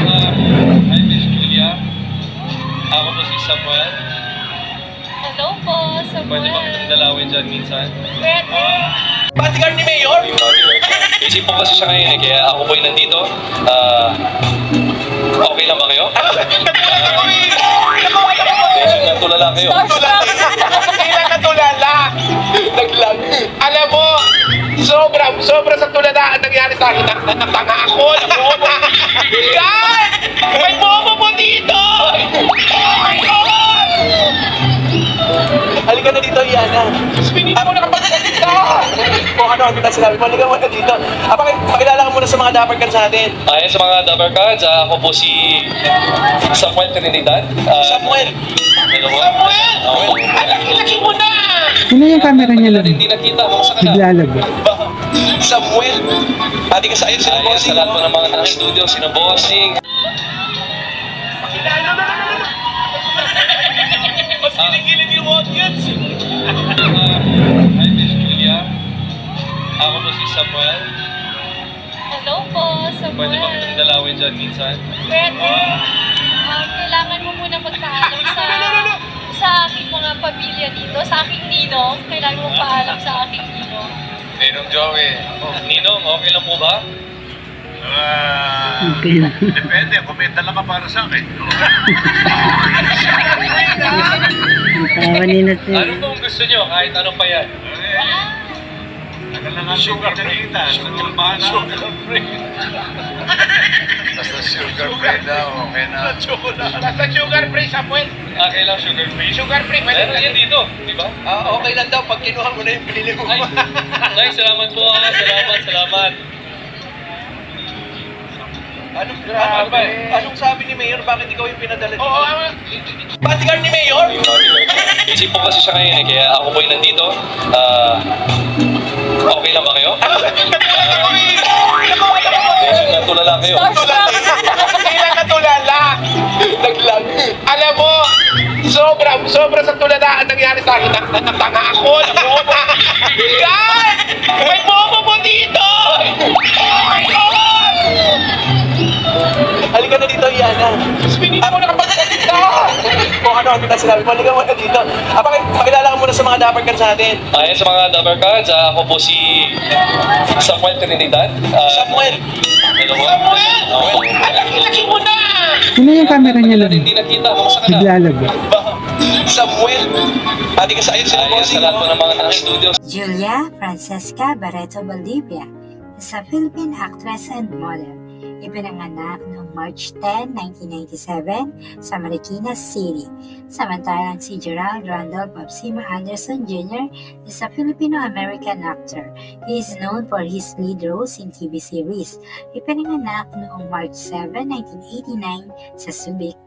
Hi, Miss Julia. Ako po si Samuel. Hello po, Pwede ba Samuel. kitang dalawin dyan minsan? Pwede. Bodyguard ni Mayor? Busy po kasi siya ngayon eh, kaya ako po yung nandito. Okay lang ba kayo? Medyo natulala kayo. Kailan natulala? Naglag. Alam mo, sobra sa tulala ang nangyari sa akin. Natanga ako. God! May bobo mo dito! Oh my God! Halika na dito, Yana. Hindi mo nakapagdating dito! Kung ano, kita sinabi mo, halika mo na dito. Pakilala ka muna sa mga dapper cans natin. Ayan sa mga Dabber Cards, ako po si Samuel Trinidad. Samuel! Hello po. Samuel! Laki mo na! Ano yung camera niya Tagal lang? hindi nakita, kamusta ka na? Naglalaba. Samuel! Pati ka sa ayun, sila Ayan sa bossing. lahat po ng mga nasa studio, sino bossing. Mas kinikilig yung audience. Hi, Miss Julia. Ako po si Samuel. Hello po, Pwede ba Samuel. kitang dalawin dyan minsan? Pwede. Kailangan mo muna magpaalam sa aking mga pamilya dito, sa aking ninong. Kailangan mo paalam sa aking ninong. Ninong Joey. Ninong, okay lang po ba? Okay na. Depende, kung may dala ka para sa akin. Tawa ni Ano natin. pong gusto nyo? Kahit ano pa yan. Tagal na nga sugar nakita. Nagtrabahan na. Basta sugar free daw, okay na. Basta sugar free, Samuel. Kailang sugar free. Sugar free, Meron yan dito, di ba? Okay lang daw pag kinuha mo na yung pinili mo. Ay, nice, salamat po. Salamat. Anong sabi ni Mayor? Bakit ikaw yung pinadala dito? Bodyguard ni Mayor? Busy po kasi siya ngayon eh, kaya ako po yung nandito. Okay lang ba kayo? Medyo natulala kayo. Kailan natulala? Naglag. Alam mo, sobra sa tulala ang nangyari sa akin. Natanga ako. God! May bobo mo dito! Oh my God! Halika na dito, Yana. Hindi mo nakapagdating dito! Kung ano, kita sinabi mo, halika mo na dito. Pakilala ka muna sa mga dapper cans natin. Ayan sa mga Dabber Cards, ako po si Samuel Trinidad. Samuel! Hello po. Samuel! Laki mo na! Ano yung camera niya lang? Hindi nakita, kamusta ka na? Naglalaba. Samuel! Pati ka sa ayun, sila Ayan sa lahat po ng mga nasa studio. Julia Francesca Barreto Valdivia, isa Philippine actress and model. Ipinanganak noong March 10, 1997 sa Marikina City. Samantalang si Gerald Randolph Babsima Anderson Jr. is a Filipino-American actor. He is known for his lead roles in TV series. Ipinanganak noong March 7, 1989 sa Subic,